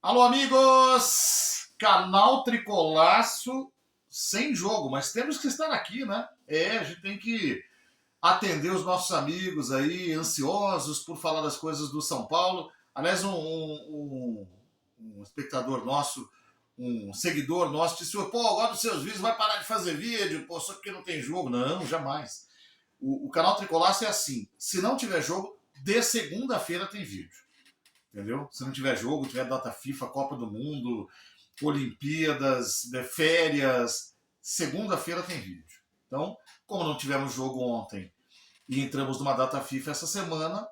Alô, amigos! Canal Tricolaço sem jogo, mas temos que estar aqui, né? A gente tem que atender os nossos amigos aí, ansiosos por falar das coisas do São Paulo. Aliás, um espectador nosso, um seguidor nosso, disse: pô, eu gosto dos seus vídeos, vai parar de fazer vídeo, pô, só porque não tem jogo. Não, jamais. O canal Tricolaço é assim: se não tiver jogo, de segunda-feira tem vídeo. Entendeu? Se não tiver jogo, tiver data FIFA, Copa do Mundo, Olimpíadas, férias, segunda-feira tem vídeo. Então, como não tivemos jogo ontem e entramos numa data FIFA essa semana,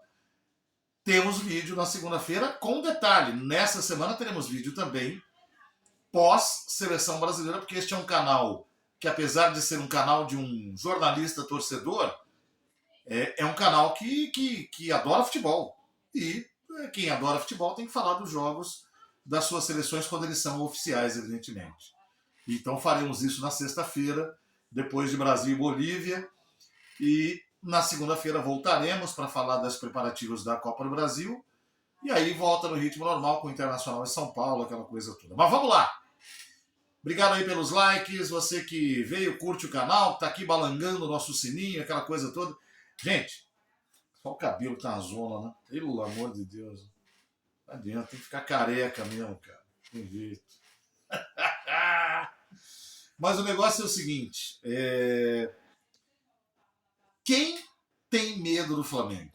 temos vídeo na segunda-feira, com detalhe, nessa semana teremos vídeo também pós-seleção brasileira, porque este é um canal que, apesar de ser um canal de um jornalista torcedor, é um canal que adora futebol. E quem adora futebol tem que falar dos jogos das suas seleções quando eles são oficiais, evidentemente. Então faremos isso na sexta-feira, depois de Brasil e Bolívia. E na segunda-feira voltaremos para falar das preparativos da Copa do Brasil. E aí volta no ritmo normal com o Internacional e São Paulo, aquela coisa toda. Mas vamos lá! Obrigado aí pelos likes, você que veio, curte o canal, tá aqui balangando o nosso sininho, aquela coisa toda. Gente, só o cabelo tá na zona, né? Pelo amor de Deus. Não adianta, tem que ficar careca mesmo, cara. Tem jeito. Mas o negócio é o seguinte: quem tem medo do Flamengo?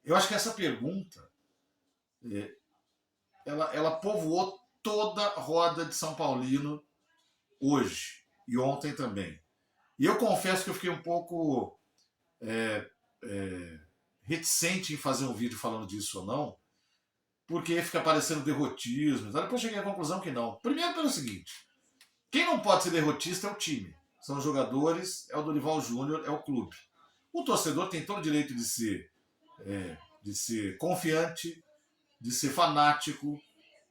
Eu acho que essa pergunta ela povoou toda a roda de São Paulino hoje e ontem também. E eu confesso que eu fiquei um pouco reticente em fazer um vídeo falando disso ou não, porque fica parecendo derrotismo. Então depois eu cheguei à conclusão que não. Primeiro pelo seguinte: quem não pode ser derrotista é o time. São os jogadores, é o Dorival Júnior, é o clube. O torcedor tem todo o direito de ser confiante, de ser fanático,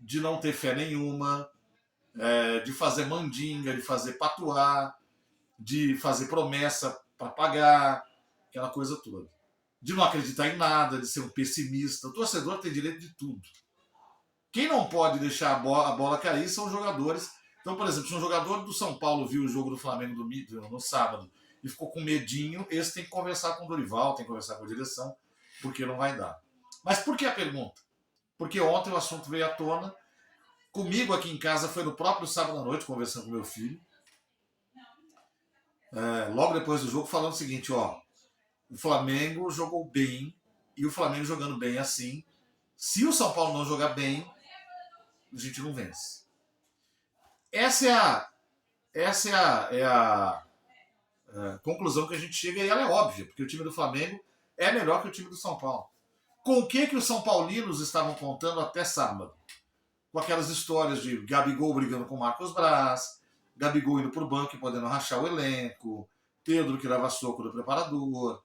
de não ter fé nenhuma, de fazer mandinga, de fazer patuá, de fazer promessa para pagar, aquela coisa toda. De não acreditar em nada, de ser um pessimista. O torcedor tem direito de tudo. Quem não pode deixar a bola cair são os jogadores. Então, por exemplo, se um jogador do São Paulo viu o jogo do Flamengo no sábado e ficou com medinho, esse tem que conversar com o Dorival, tem que conversar com a direção, porque não vai dar. Mas por que a pergunta? Porque ontem o assunto veio à tona. Comigo aqui em casa foi no próprio sábado à noite, conversando com meu filho. Logo depois do jogo, falando o seguinte: ó, o Flamengo jogou bem, e o Flamengo jogando bem assim, se o São Paulo não jogar bem, a gente não vence. Essa é a conclusão que a gente chega, e ela é óbvia, porque o time do Flamengo é melhor que o time do São Paulo. Com o que os São Paulinos estavam contando até sábado? Com aquelas histórias de Gabigol brigando com Marcos Braz, Gabigol indo pro banco e podendo rachar o elenco, Pedro que leva soco do preparador,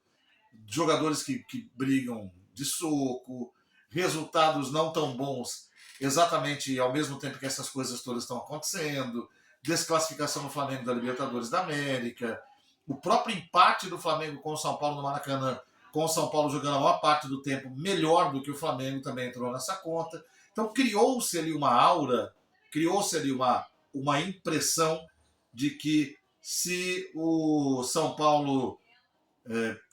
jogadores que brigam de soco, resultados não tão bons exatamente ao mesmo tempo que essas coisas todas estão acontecendo, desclassificação do Flamengo da Libertadores da América, o próprio empate do Flamengo com o São Paulo no Maracanã, com o São Paulo jogando a maior parte do tempo melhor do que o Flamengo, também entrou nessa conta. Então criou-se ali uma aura, criou-se ali uma impressão de que se o São Paulo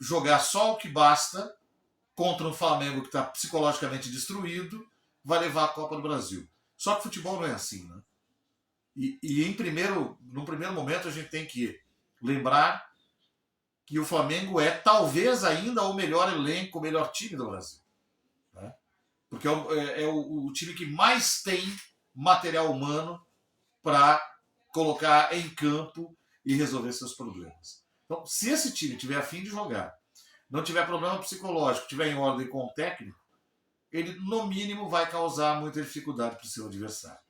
jogar só o que basta contra um Flamengo que está psicologicamente destruído, vai levar a Copa do Brasil. Só que o futebol não é assim, né? E no primeiro momento a gente tem que lembrar que o Flamengo é talvez ainda o melhor elenco, o melhor time do Brasil. Né? Porque é o time que mais tem material humano para colocar em campo e resolver seus problemas. Então, se esse time tiver a fim de jogar, não tiver problema psicológico, tiver em ordem com o técnico, ele, no mínimo, vai causar muita dificuldade para o seu adversário.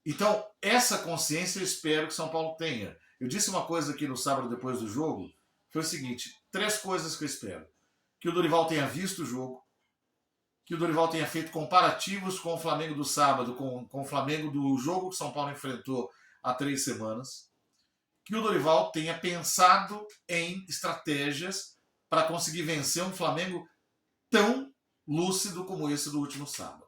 Então, essa consciência eu espero que São Paulo tenha. Eu disse uma coisa aqui no sábado depois do jogo, foi o seguinte: 3 coisas que eu espero. Que o Dorival tenha visto o jogo, que o Dorival tenha feito comparativos com o Flamengo do sábado, com o Flamengo do jogo que São Paulo enfrentou há 3 semanas, que o Dorival tenha pensado em estratégias para conseguir vencer um Flamengo tão lúcido como esse do último sábado.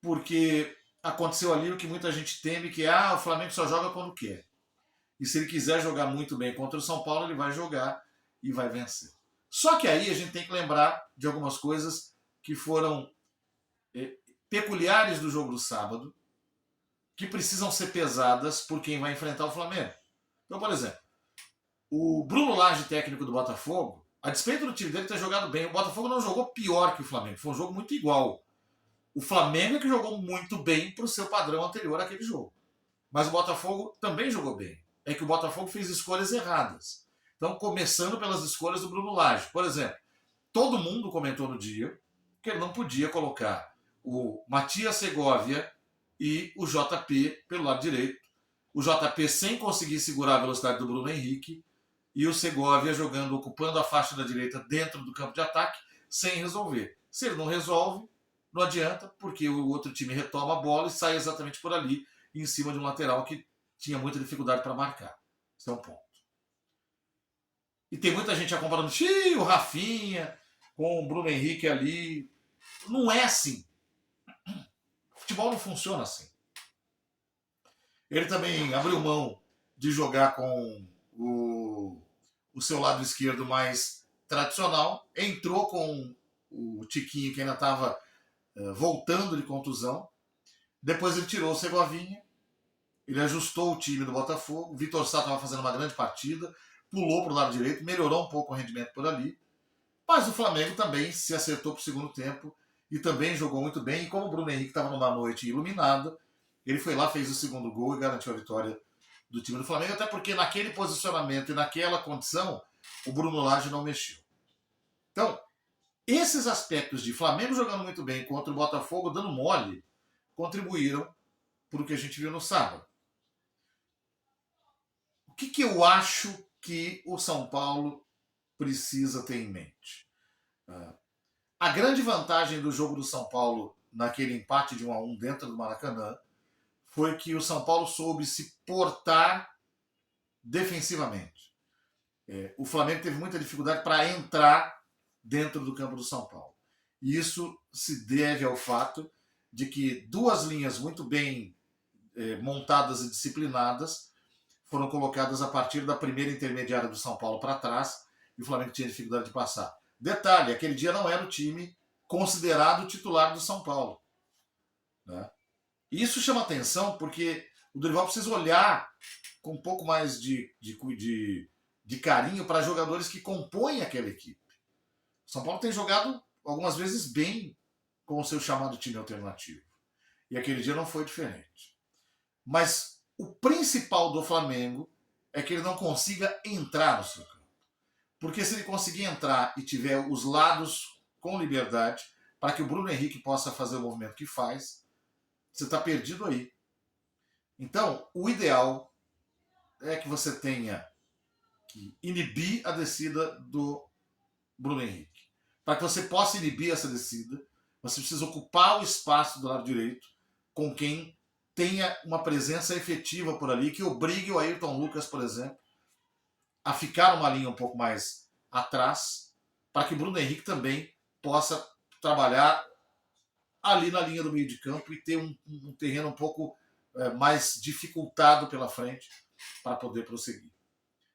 porque aconteceu ali o que muita gente teme, que o Flamengo só joga quando quer. E se ele quiser jogar muito bem contra o São Paulo, ele vai jogar e vai vencer. Só que aí a gente tem que lembrar de algumas coisas que foram peculiares do jogo do sábado, que precisam ser pesadas por quem vai enfrentar o Flamengo. Então, por exemplo, o Bruno Lage, técnico do Botafogo, a despeito do time dele ter jogado bem, o Botafogo não jogou pior que o Flamengo, foi um jogo muito igual. O Flamengo é que jogou muito bem para o seu padrão anterior àquele jogo. Mas o Botafogo também jogou bem. É que o Botafogo fez escolhas erradas. Então, começando pelas escolhas do Bruno Lage. Por exemplo, todo mundo comentou no dia que ele não podia colocar o Matias Segovia e o JP pelo lado direito. O JP sem conseguir segurar a velocidade do Bruno Henrique e o Segovia jogando, ocupando a faixa da direita dentro do campo de ataque, sem resolver. Se ele não resolve, não adianta, porque o outro time retoma a bola e sai exatamente por ali, em cima de um lateral que tinha muita dificuldade para marcar. Esse é um ponto. E tem muita gente já comparando o Rafinha com o Bruno Henrique ali. Não é assim. O futebol não funciona assim. Ele também abriu mão de jogar com o seu lado esquerdo mais tradicional, entrou com o Tiquinho, que ainda estava voltando de contusão. Depois ele tirou o Segovinha, ele ajustou o time do Botafogo. O Vitor Sá estava fazendo uma grande partida, pulou para o lado direito, melhorou um pouco o rendimento por ali. Mas o Flamengo também se acertou para o segundo tempo e também jogou muito bem. E como o Bruno Henrique estava numa noite iluminada, ele foi lá, fez o segundo gol e garantiu a vitória do time do Flamengo, até porque naquele posicionamento e naquela condição, o Bruno Lage não mexeu. Então, esses aspectos de Flamengo jogando muito bem contra o Botafogo dando mole, contribuíram para o que a gente viu no sábado. O que eu acho que o São Paulo precisa ter em mente? A grande vantagem do jogo do São Paulo naquele empate de 1-1 dentro do Maracanã foi que o São Paulo soube se portar defensivamente. O Flamengo teve muita dificuldade para entrar dentro do campo do São Paulo. E isso se deve ao fato de que duas linhas muito bem montadas e disciplinadas foram colocadas a partir da primeira intermediária do São Paulo para trás e o Flamengo tinha dificuldade de passar. Detalhe, aquele dia não era o time considerado titular do São Paulo. Né? E isso chama atenção porque o Dorival precisa olhar com um pouco mais de carinho para jogadores que compõem aquela equipe. O São Paulo tem jogado algumas vezes bem com o seu chamado time alternativo. E aquele dia não foi diferente. Mas o principal do Flamengo é que ele não consiga entrar no seu campo. Porque se ele conseguir entrar e tiver os lados com liberdade, para que o Bruno Henrique possa fazer o movimento que faz, você está perdido aí. Então, o ideal é que você tenha que inibir a descida do Bruno Henrique. Para que você possa inibir essa descida, você precisa ocupar o espaço do lado direito com quem tenha uma presença efetiva por ali, que obrigue o Ayrton Lucas, por exemplo, a ficar uma linha um pouco mais atrás, para que o Bruno Henrique também possa trabalhar ali na linha do meio de campo e ter um terreno um pouco mais dificultado pela frente para poder prosseguir.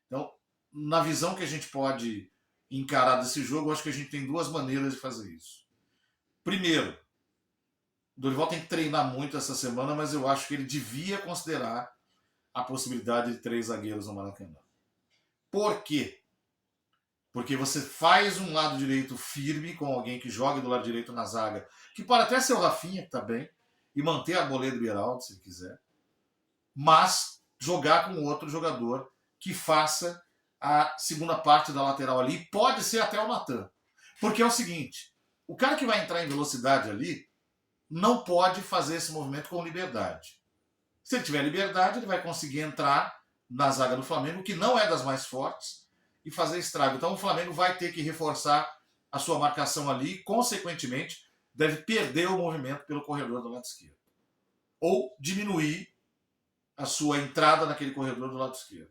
Então, na visão que a gente pode encarar desse jogo, eu acho que a gente tem duas maneiras de fazer isso. Primeiro, o Dorival tem que treinar muito essa semana, mas eu acho que ele devia considerar a possibilidade de 3 zagueiros no Maracanã. Por quê? Porque você faz um lado direito firme com alguém que jogue do lado direito na zaga, que pode até ser o Rafinha, que está bem, e manter a Arboleda e o Beraldo, se ele quiser, mas jogar com outro jogador que faça a segunda parte da lateral ali, pode ser até o Natan. Porque é o seguinte, o cara que vai entrar em velocidade ali não pode fazer esse movimento com liberdade. Se ele tiver liberdade, ele vai conseguir entrar na zaga do Flamengo, que não é das mais fortes, e fazer estrago. Então o Flamengo vai ter que reforçar a sua marcação ali e, consequentemente, deve perder o movimento pelo corredor do lado esquerdo. Ou diminuir a sua entrada naquele corredor do lado esquerdo.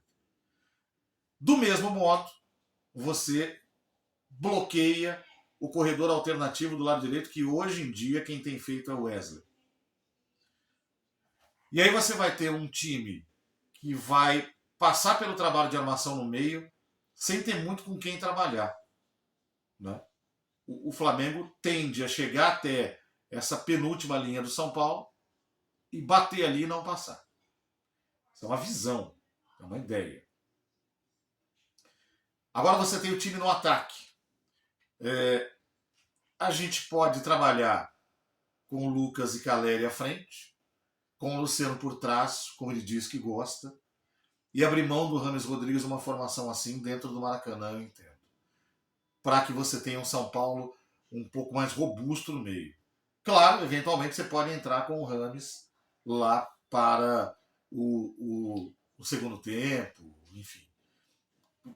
Do mesmo modo, você bloqueia o corredor alternativo do lado direito, que hoje em dia quem tem feito é o Wesley. E aí você vai ter um time que vai passar pelo trabalho de armação no meio, sem ter muito com quem trabalhar. Né? O Flamengo tende a chegar até essa penúltima linha do São Paulo e bater ali e não passar. Isso é uma visão, é uma ideia. Agora você tem o time no ataque. A gente pode trabalhar com o Lucas e Caleri à frente, com o Luciano por trás, como ele diz que gosta, e abrir mão do Rames Rodrigues uma formação assim dentro do Maracanã, eu entendo. Para que você tenha um São Paulo um pouco mais robusto no meio. Claro, eventualmente você pode entrar com o Rames lá para o segundo tempo, enfim,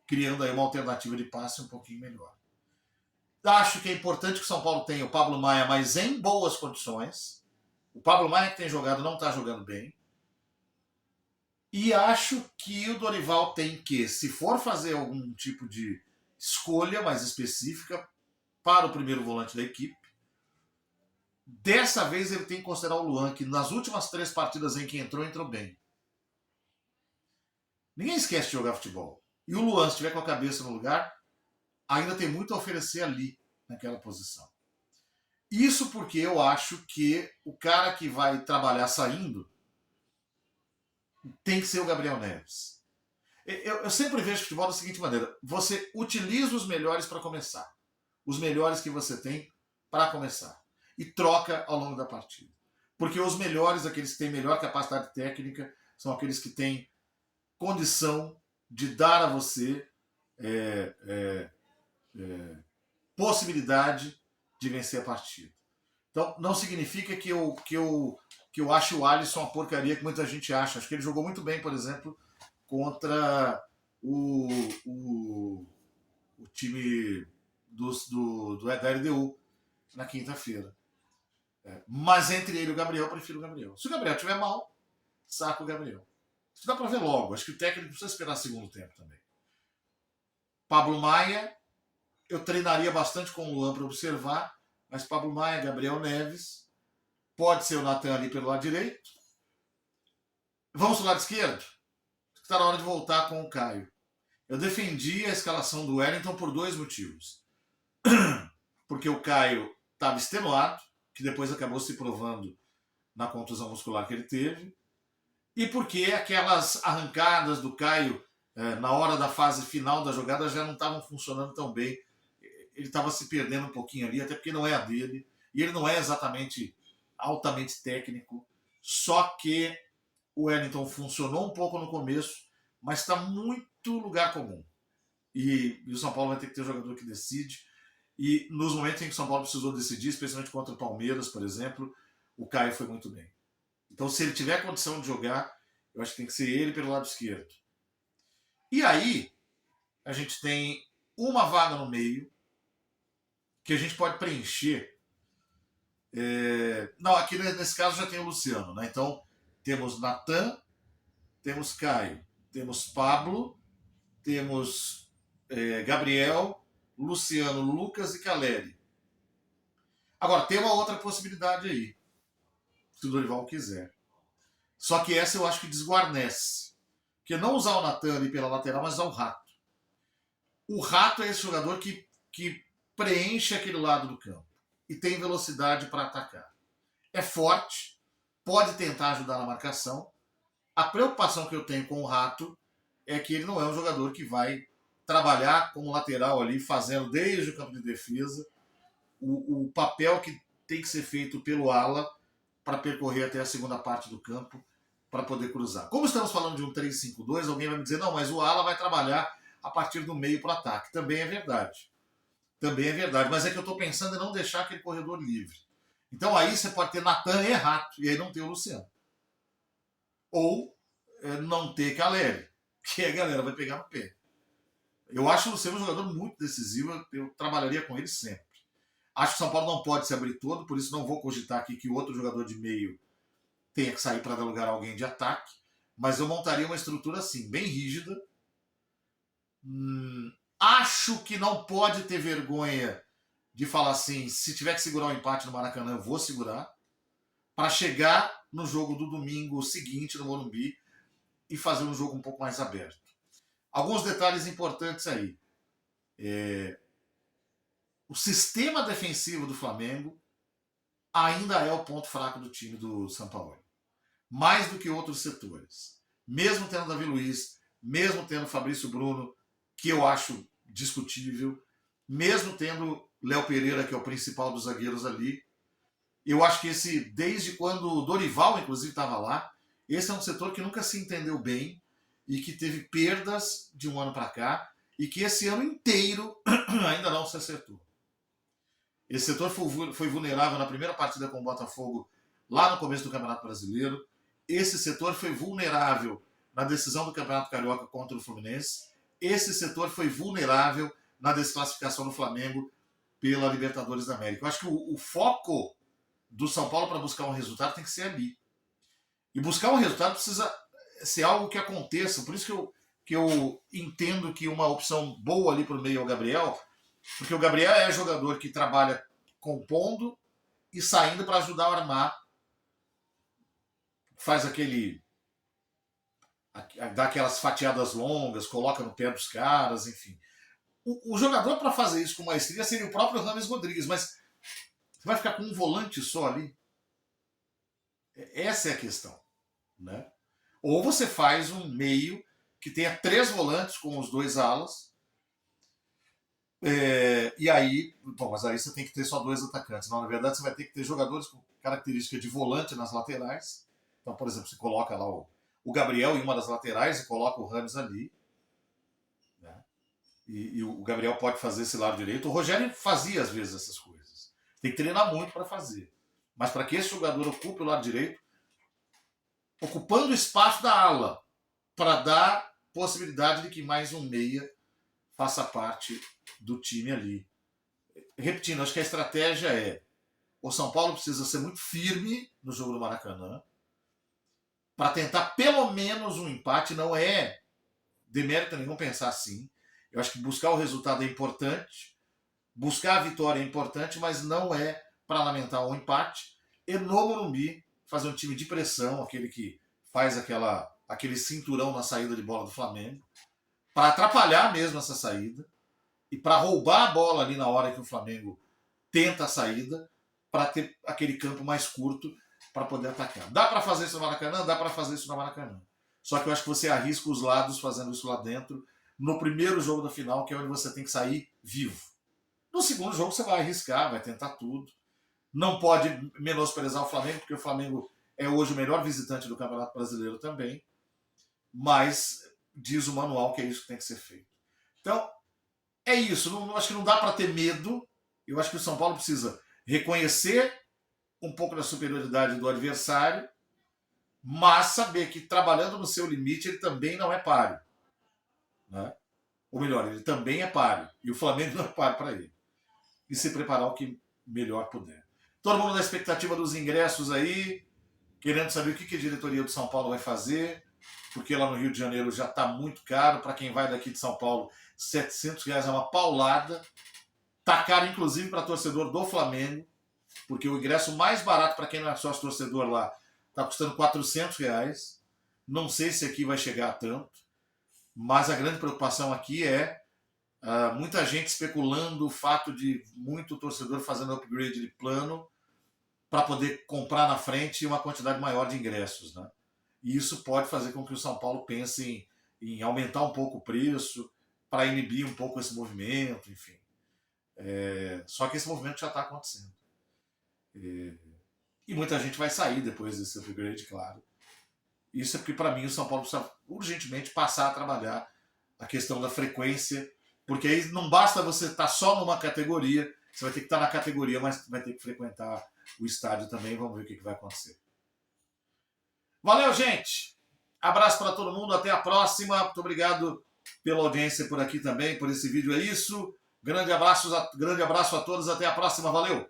criando aí uma alternativa de passe um pouquinho melhor. Acho que é importante que o São Paulo tenha o Pablo Maia, mas em boas condições. O Pablo Maia que tem jogado não está jogando bem. E acho que o Dorival tem que, se for fazer algum tipo de escolha mais específica para o primeiro volante da equipe, dessa vez ele tem que considerar o Luan, que nas últimas 3 partidas em que entrou bem. Ninguém esquece de jogar futebol. E o Luan, se estiver com a cabeça no lugar, ainda tem muito a oferecer ali, naquela posição. Isso porque eu acho que o cara que vai trabalhar saindo tem que ser o Gabriel Neves. Eu sempre vejo futebol da seguinte maneira: você utiliza os melhores para começar. Os melhores que você tem para começar. E troca ao longo da partida. Porque os melhores, aqueles que têm melhor capacidade técnica, são aqueles que têm condição de dar a você possibilidade de vencer a partida. Então, não significa que eu acho o Alisson uma porcaria que muita gente acha. Acho que ele jogou muito bem, por exemplo, contra o time do LDU na quinta-feira. Mas entre ele e o Gabriel, eu prefiro o Gabriel. Se o Gabriel estiver mal, saca o Gabriel. Isso dá para ver logo. Acho que o técnico precisa esperar segundo tempo também. Pablo Maia, eu treinaria bastante com o Luan para observar, mas Pablo Maia, Gabriel Neves, pode ser o Natan ali pelo lado direito. Vamos pro lado esquerdo? Está na hora de voltar com o Caio. Eu defendi a escalação do Wellington por 2 motivos. Porque o Caio estava extenuado, que depois acabou se provando na contusão muscular que ele teve, e porque aquelas arrancadas do Caio na hora da fase final da jogada já não estavam funcionando tão bem. Ele estava se perdendo um pouquinho ali, até porque não é a dele, e ele não é exatamente altamente técnico, só que o Wellington funcionou um pouco no começo, mas está muito lugar comum. E o São Paulo vai ter que ter um jogador que decide. E nos momentos em que o São Paulo precisou decidir, especialmente contra o Palmeiras, por exemplo, o Caio foi muito bem. Então, se ele tiver condição de jogar, eu acho que tem que ser ele pelo lado esquerdo. E aí, a gente tem uma vaga no meio que a gente pode preencher. Não, aqui nesse caso já tem o Luciano, né? Então, temos Natan, temos Caio, temos Pablo, temos Gabriel, Luciano, Lucas e Caleri. Agora, tem uma outra possibilidade aí, se o Dorival quiser. Só que essa eu acho que desguarnece. Porque não usar o Natan ali pela lateral, mas usar o Rato. O Rato é esse jogador que preenche aquele lado do campo e tem velocidade para atacar. É forte, pode tentar ajudar na marcação. A preocupação que eu tenho com o Rato é que ele não é um jogador que vai trabalhar como lateral ali, fazendo desde o campo de defesa o papel que tem que ser feito pelo ala para percorrer até a segunda parte do campo para poder cruzar. Como estamos falando de um 3-5-2, alguém vai me dizer, não, mas o ala vai trabalhar a partir do meio para o ataque. Também é verdade. Também é verdade, mas é que eu estou pensando em não deixar aquele corredor livre. Então aí você pode ter Natan e Rato, e aí não ter o Luciano. Ou não ter Caleri, que a galera vai pegar no pé. Eu acho o Luciano um jogador muito decisivo, eu trabalharia com ele sempre. Acho que o São Paulo não pode se abrir todo, por isso não vou cogitar aqui que outro jogador de meio tenha que sair para dar lugar a alguém de ataque, mas eu montaria uma estrutura assim, bem rígida. Acho que não pode ter vergonha de falar assim, se tiver que segurar o empate no Maracanã, eu vou segurar, para chegar no jogo do domingo seguinte no Morumbi e fazer um jogo um pouco mais aberto. Alguns detalhes importantes aí. O sistema defensivo do Flamengo ainda é o ponto fraco do time do São Paulo. Mais do que outros setores. Mesmo tendo Davi Luiz, mesmo tendo Fabrício Bruno, que eu acho discutível, mesmo tendo Léo Pereira, que é o principal dos zagueiros ali, eu acho que desde quando o Dorival, inclusive, estava lá, esse é um setor que nunca se entendeu bem e que teve perdas de um ano para cá e que esse ano inteiro ainda não se acertou. Esse setor foi vulnerável na primeira partida com o Botafogo, lá no começo do Campeonato Brasileiro. Esse setor foi vulnerável na decisão do Campeonato Carioca contra o Fluminense. Esse setor foi vulnerável na desclassificação do Flamengo pela Libertadores da América. Eu acho que o foco do São Paulo para buscar um resultado tem que ser ali. E buscar um resultado precisa ser algo que aconteça. Por isso que eu entendo que uma opção boa ali para o meio é o Gabriel, porque o Gabriel é jogador que trabalha compondo e saindo para ajudar a armar. Faz dá aquelas fatiadas longas, coloca no pé dos caras, enfim. O jogador para fazer isso com maestria seria o próprio Rames Rodrigues, mas você vai ficar com um volante só ali? Essa é a questão, né? Ou você faz um meio que tenha 3 volantes com os 2 alas, e aí, bom, mas aí você tem que ter só 2 atacantes. Não, na verdade, você vai ter que ter jogadores com característica de volante nas laterais. Então, por exemplo, você coloca lá o Gabriel em uma das laterais e coloca o Rames ali. Né? E o Gabriel pode fazer esse lado direito. O Rogério fazia, às vezes, essas coisas. Tem que treinar muito para fazer. Mas para que esse jogador ocupe o lado direito, ocupando o espaço da ala, para dar possibilidade de que mais um meia faça parte do time ali. Repetindo, acho que a estratégia é: o São Paulo precisa ser muito firme no jogo do Maracanã para tentar pelo menos um empate. Não é demérito nenhum pensar assim. Eu acho que buscar o resultado é importante, buscar a vitória é importante, mas não é para lamentar um empate. E no Morumbi, fazer um time de pressão, aquele que faz aquele cinturão na saída de bola do Flamengo, para atrapalhar mesmo essa saída e para roubar a bola ali na hora que o Flamengo tenta a saída, para ter aquele campo mais curto para poder atacar. Dá para fazer isso no Maracanã? Dá para fazer isso no Maracanã. Só que eu acho que você arrisca os lados fazendo isso lá dentro, no primeiro jogo da final, que é onde você tem que sair vivo. No segundo jogo você vai arriscar, vai tentar tudo. Não pode menosprezar o Flamengo, porque o Flamengo é hoje o melhor visitante do Campeonato Brasileiro também, mas diz o manual que é isso que tem que ser feito. Então, é isso. Acho que não dá para ter medo. Eu acho que o São Paulo precisa reconhecer um pouco da superioridade do adversário, mas saber que trabalhando no seu limite ele também não é páreo. Né? Ou melhor, ele também é páreo. E o Flamengo não é páreo para ele. E se preparar o que melhor puder. Todo mundo na expectativa dos ingressos aí, querendo saber o que a diretoria do São Paulo vai fazer, porque lá no Rio de Janeiro já está muito caro. Para quem vai daqui de São Paulo, R$700 é uma paulada. Está caro, inclusive, para torcedor do Flamengo, porque o ingresso mais barato para quem não é sócio torcedor lá está custando R$400. Não sei se aqui vai chegar a tanto, mas a grande preocupação aqui é muita gente especulando o fato de muito torcedor fazendo upgrade de plano para poder comprar na frente uma quantidade maior de ingressos. Né? E isso pode fazer com que o São Paulo pense em aumentar um pouco o preço para inibir um pouco esse movimento, enfim. Só que esse movimento já está acontecendo. E muita gente vai sair depois desse upgrade, claro. Isso é porque, para mim, o São Paulo precisa urgentemente passar a trabalhar a questão da frequência, porque aí não basta você estar só numa categoria, você vai ter que estar na categoria, mas vai ter que frequentar o estádio também. Vamos ver o que vai acontecer. Valeu, gente! Abraço para todo mundo, até a próxima. Muito obrigado pela audiência por aqui também, por esse vídeo. É isso. Grande abraço a todos, até a próxima. Valeu!